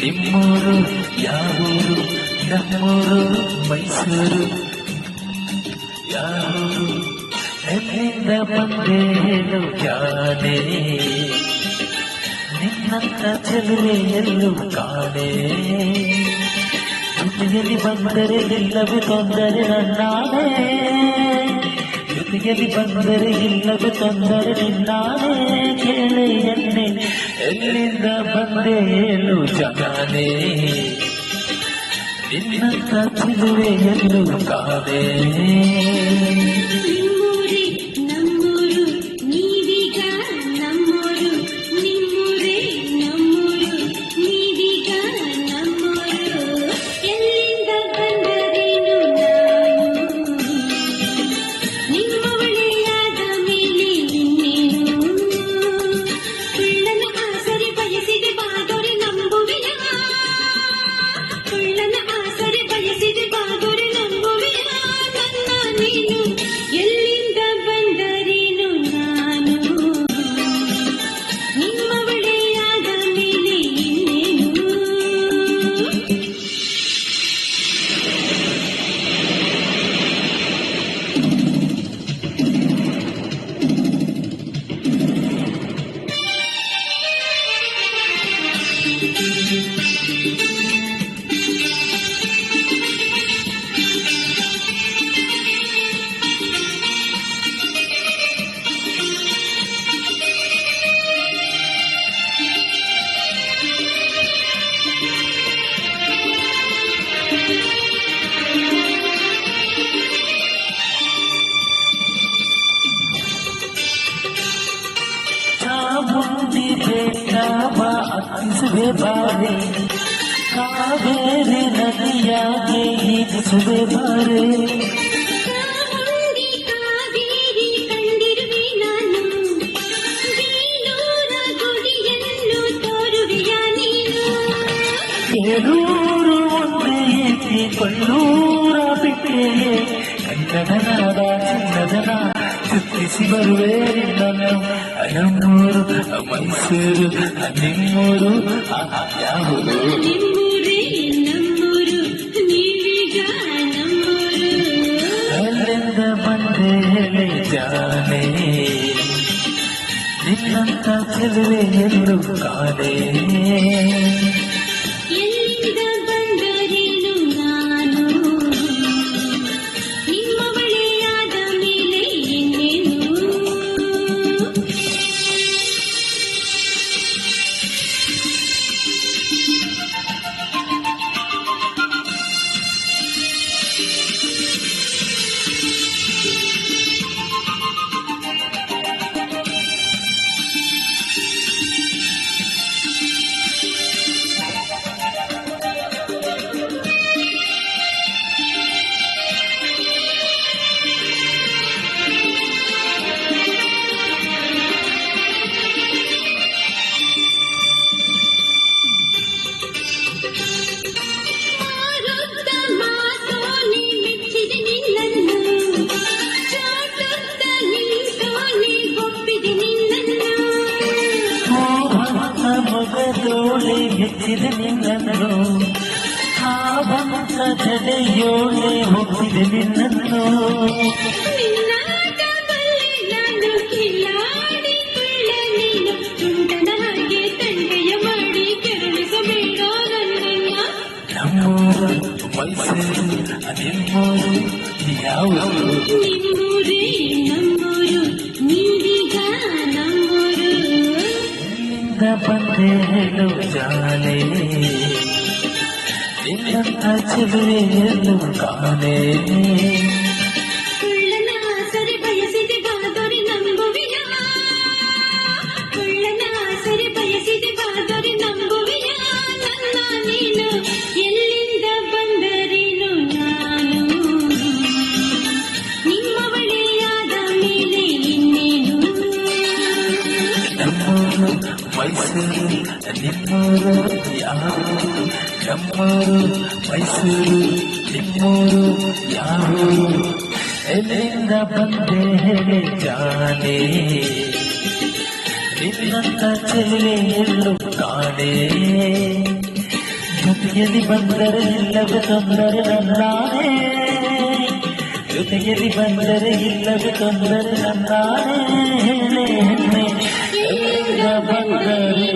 ನಿಮ್ಮೂರು ಯಾವೂರು ನಮ್ಮೂರು ಮೈಸೂರು ಯಾವೂರು ಎಲ್ಲಿಂದ ಬಂದೆ ಹೇಳು ಜಾನೆ ನಿನ್ನಂತ ಚೆಲುವೆ ಎಲ್ಲೂ ಕಾಣೆ ಜೊತೆಯಲ್ಲಿ ಬಂದರೆ ಇಲ್ಲವೇ ತೊಂದರೆ ನನ್ನಾನೇ ಜೊತೆಯಲ್ಲಿ ಬಂದರೆ ಇಲ್ಲವೇ ತೊಂದರೆ ನಿನ್ನಾನೇ ಕೇಳೆ ಎನ್ನೆ ಎಲ್ಲಿಂದ ಬಂದೆ ಹೇಳು ಜಾನೆ ನಿನ್ನಂತ ಚೆಲುವೆ ಎಲ್ಲೂ ಕಾಣೆ ಚಾಮುಂಡಿ ಬೆಟ್ಟವ ಹತ್ತಿಸುವೆ ಬಾರೆ ಕಾವೇರಿ ನದಿಯಾಗೆ ಈಗಿಸುವೆ ಬಾರೆ ಕೇಳೂರು ಒಂದೇ ಏಕೆ ಕೊಳ್ಳೂರ ಬಿಟ್ಟೆ ಕನ್ನಡನಾದ ಚಿನ್ನದನ ಚುತ್ತಿಸಿ ಬರುವೆ ನಿನ್ನನ್ನು ನಮ್ಮೂರು ಮೈಸೂರು ನಿಮ್ಮೂರು ಯಾವುದು ಅಲ್ಲಿಂದ ಬಂದೆ ಹೇಳಿ ಜಾನೆ ನಿನ್ನಂತ ಚೆಲುವೆ ಎಲ್ಲೂ ಕಾಣೆ ಮೊಗದೋಳೆ ಮೆಚ್ಚಿದೆ ನಿನ್ನನ್ನು ಆ ಬಂತ ಜಡೆಯೋಳೆ ಒಪ್ಪಿದೆ ನಿನ್ನನ್ನು ನಮ್ಮೂರು ಮೈಸೂರು ನಿಮ್ಮೂರು ಯಾವುದು ಬಂದೆ ಹೇಳು ಜಾನೆ ನಿನ್ನಂತ ಚೆಲುವೆ ಎಲ್ಲೂ ಕಾಣೆ ಮೈಸೂರು ನಿಮ್ಮೂರು ಯಾವೂರು ನಮ್ಮೂರು ಮೈಸೂರು ನಿಮ್ಮೂರು ಯಾವೂರು ಎಲ್ಲಿಂದ ಬಂದೆ ಹೇಳಿ ಜಾನೆ ನಿನ್ನಂತ ಚೆಲುವೆ ಎಲ್ಲೂ ಕಾಣೆ ಜೊತೆಯಲ್ಲಿ ಬಂದರೆ ಇಲ್ಲವೇ ತೊಂದರೆ ನನ್ನಾನೇ ಜೊತೆಯಲ್ಲಿ ಬಂದರೆ ಇಲ್ಲವೇ ತೊಂದರೆ ನನ್ನಾನೇ ಹೆಣ್ಣೆ ಹೆಣ್ಣೆ ಬಂದರೆ